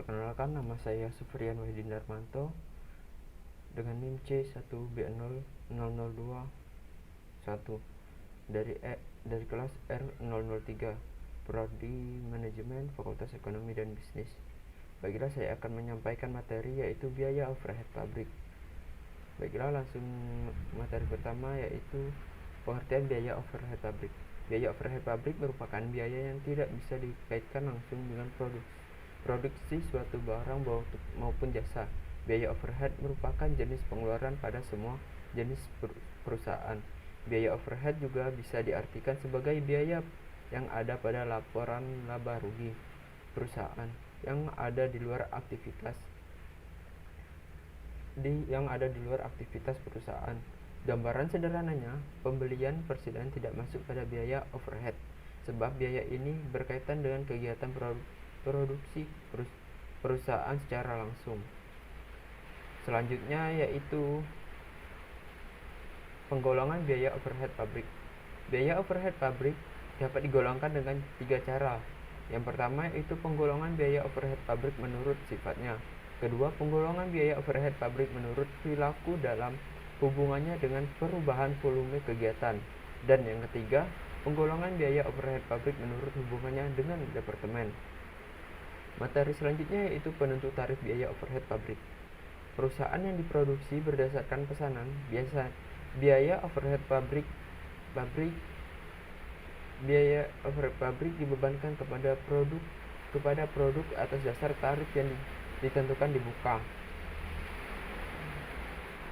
Perkenalkan, nama saya Sufrian Wahyudin Darmanto dengan NIM C1B00021 dari kelas R003 Prodi Manajemen Fakultas Ekonomi dan Bisnis. Baiklah, saya akan menyampaikan materi yaitu biaya overhead pabrik. Baiklah, langsung materi pertama yaitu pengertian biaya overhead pabrik. Biaya overhead pabrik merupakan biaya yang tidak bisa dikaitkan langsung dengan produksi suatu barang maupun jasa. Biaya overhead merupakan jenis pengeluaran pada semua jenis perusahaan. Biaya overhead juga bisa diartikan sebagai biaya yang ada pada laporan laba rugi perusahaan yang ada di luar aktivitas perusahaan. Gambaran sederhananya, pembelian persediaan tidak masuk pada biaya overhead, sebab biaya ini berkaitan dengan kegiatan produksi perusahaan secara langsung. Selanjutnya yaitu penggolongan biaya overhead pabrik. Biaya overhead pabrik dapat digolongkan dengan 3 cara. Yang pertama yaitu penggolongan biaya overhead pabrik menurut sifatnya. Kedua, penggolongan biaya overhead pabrik menurut perilaku dalam hubungannya dengan perubahan volume kegiatan. Dan yang ketiga, penggolongan biaya overhead pabrik menurut hubungannya dengan departemen. Materi selanjutnya yaitu penentu tarif biaya overhead pabrik. Perusahaan yang diproduksi berdasarkan pesanan, biaya overhead pabrik dibebankan kepada produk atas dasar tarif yang ditentukan di muka.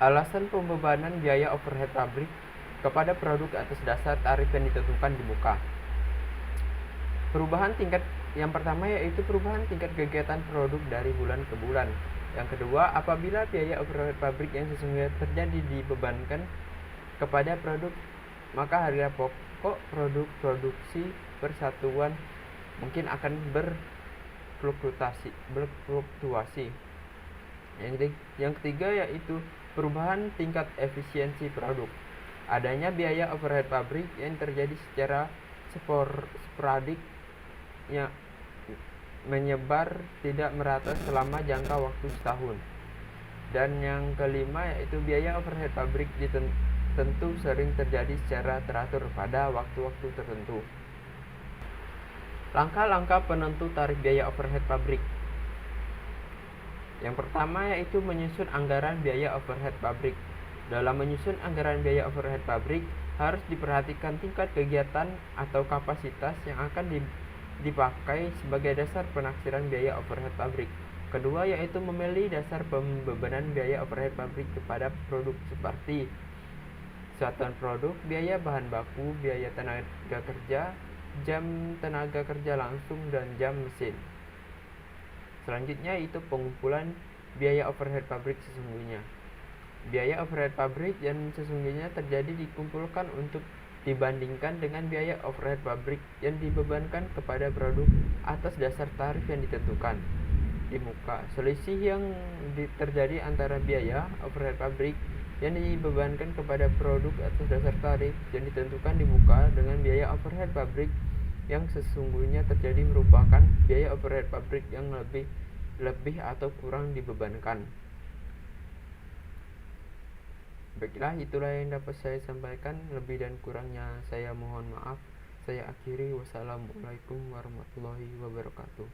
Alasan pembebanan biaya overhead pabrik kepada produk atas dasar tarif yang ditentukan di muka. Yang pertama yaitu perubahan tingkat kegiatan produk dari bulan ke bulan. Yang kedua, apabila biaya overhead pabrik yang sesungguhnya terjadi dibebankan kepada produk, maka harga pokok produk produksi persatuan mungkin akan berfluktuasi. Yang ketiga yaitu perubahan tingkat efisiensi produk. Adanya biaya overhead pabrik yang terjadi secara sporadik yang menyebar tidak merata selama jangka waktu setahun. Dan yang kelima yaitu biaya overhead pabrik tentu sering terjadi secara teratur pada waktu-waktu tertentu. Langkah-langkah penentu tarif biaya overhead pabrik. Yang pertama yaitu menyusun anggaran biaya overhead pabrik. Dalam menyusun anggaran biaya overhead pabrik harus diperhatikan tingkat kegiatan atau kapasitas yang akan dipakai sebagai dasar penaksiran biaya overhead pabrik. Kedua yaitu memilih dasar pembebanan biaya overhead pabrik kepada produk seperti satuan produk, biaya bahan baku, biaya tenaga kerja, jam tenaga kerja langsung, dan jam mesin. Selanjutnya itu pengumpulan biaya overhead pabrik sesungguhnya. Biaya overhead pabrik yang sesungguhnya terjadi dikumpulkan untuk dibandingkan dengan biaya overhead pabrik yang dibebankan kepada produk atas dasar tarif yang ditentukan di muka. Selisih yang terjadi antara biaya overhead pabrik yang dibebankan kepada produk atas dasar tarif yang ditentukan di muka dengan biaya overhead pabrik yang sesungguhnya terjadi merupakan biaya overhead pabrik yang lebih atau kurang dibebankan. Baiklah, itulah yang dapat saya sampaikan. Lebih dan kurangnya saya mohon maaf. Saya akhiri. Wassalamualaikum warahmatullahi wabarakatuh.